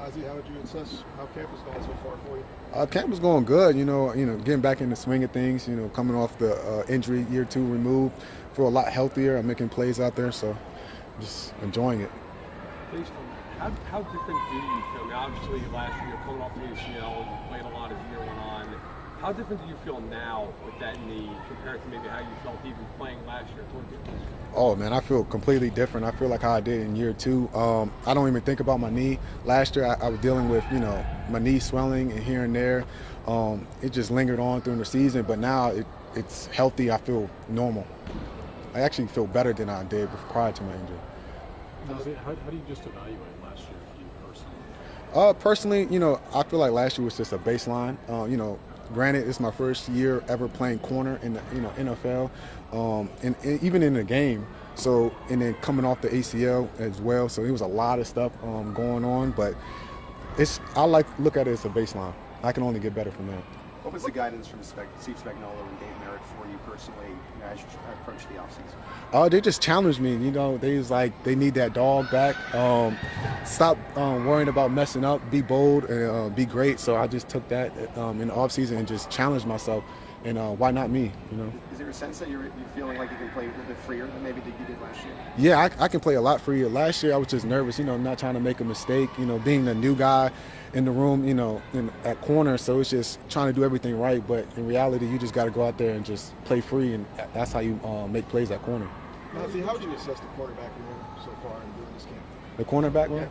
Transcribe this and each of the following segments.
Nazeeh, how would you assess how camp is going so far for you? Camp was going good. Getting back in the swing of things. Coming off the injury, year 2 removed, feel a lot healthier. I'm making plays out there, so just enjoying it. Based on how different do you feel? Now, obviously, last year coming off the ACL, you played a lot as the year went on. How different do you feel now with that knee compared to maybe how you felt even playing last year towards the end? Oh man, I feel completely different. I feel like how I did in year 2. I don't even think about my knee. Last year I was dealing with my knee swelling and here and there. It just lingered on through the season, but now it's healthy. I feel normal. I actually feel better than I did prior to my injury. How do you just evaluate last year for you personally? Personally, I feel like last year was just a baseline. Granted, it's my first year ever playing corner in the NFL, and even in the game. So, and then coming off the ACL as well. So it was a lot of stuff going on, but I look at it as a baseline. I can only get better from there. What was the guidance from Steve Spagnolo and Dave Merritt for you personally as you approach the offseason? They just challenged me. They was like, they need that dog back. Stop worrying about messing up. Be bold and be great. So I just took that in the offseason and just challenged myself. And why not me? Is there a sense that you're feeling like you can play a little bit freer than maybe you did last year? Yeah, I can play a lot freer. Last year I was just nervous, not trying to make a mistake, being the new guy in the room, at corner. So it's just trying to do everything right. But in reality, you just got to go out there and just play free, and that's how you make plays at corner. Nazeeh, how would you assess the quarterback room so far in this camp? The cornerback room?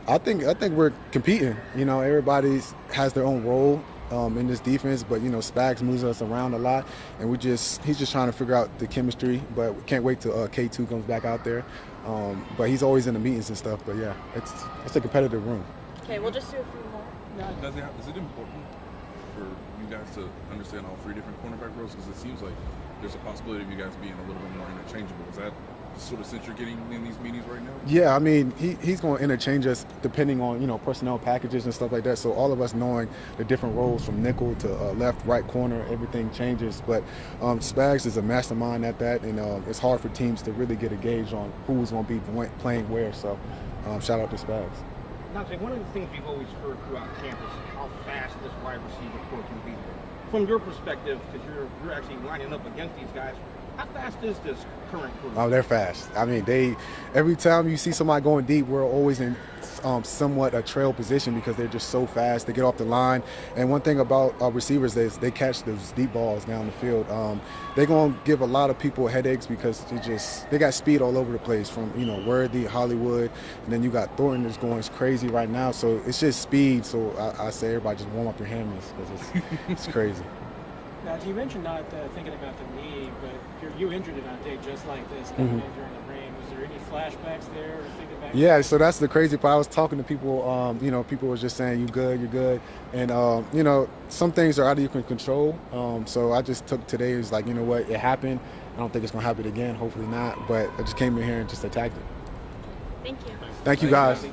I think we're competing. Everybody has their own role in this defense, but Spags moves us around a lot, and he's just trying to figure out the chemistry. But we can't wait till K2 comes back out there. But he's always in the meetings and stuff. But yeah, it's a competitive room. Okay, we'll just do a few more. Is it important for you guys to understand all 3 different cornerback roles? Because it seems like there's a possibility of you guys being a little bit more interchangeable. Is that the sort of sense you're getting in these meetings right now? Yeah, I mean, he's going to interchange us depending on, personnel packages and stuff like that. So all of us knowing the different roles from nickel to left, right corner, everything changes. But Spags is a mastermind at that, and it's hard for teams to really get a gauge on who's going to be playing where. So shout out to Spags. Nazeeh, one of the things we've always heard throughout campus is how fast this wide receiver core can be. From your perspective, because you're actually lining up against these guys, how fast is this current core? Oh, they're fast. I mean, every time you see somebody going deep, we're always in somewhat a trail position because they're just so fast. They get off the line. And one thing about receivers is they catch those deep balls down the field. They're going to give a lot of people headaches because they got speed all over the place from, Worthy, Hollywood, and then you got Thornton that's going crazy right now. So it's just speed. So I say everybody just warm up your hammies because it's crazy. Now, you mentioned not thinking about the knee, but you injured it on a day just like this, coming in during the rain. Was there any flashbacks there or thinking back? Yeah, so that's the crazy part. I was talking to people, people was just saying, you're good. And, some things are out of your control. So I just took today as like, what, it happened. I don't think it's going to happen again, hopefully not. But I just came in here and just attacked it. Thank you. Thank you, guys.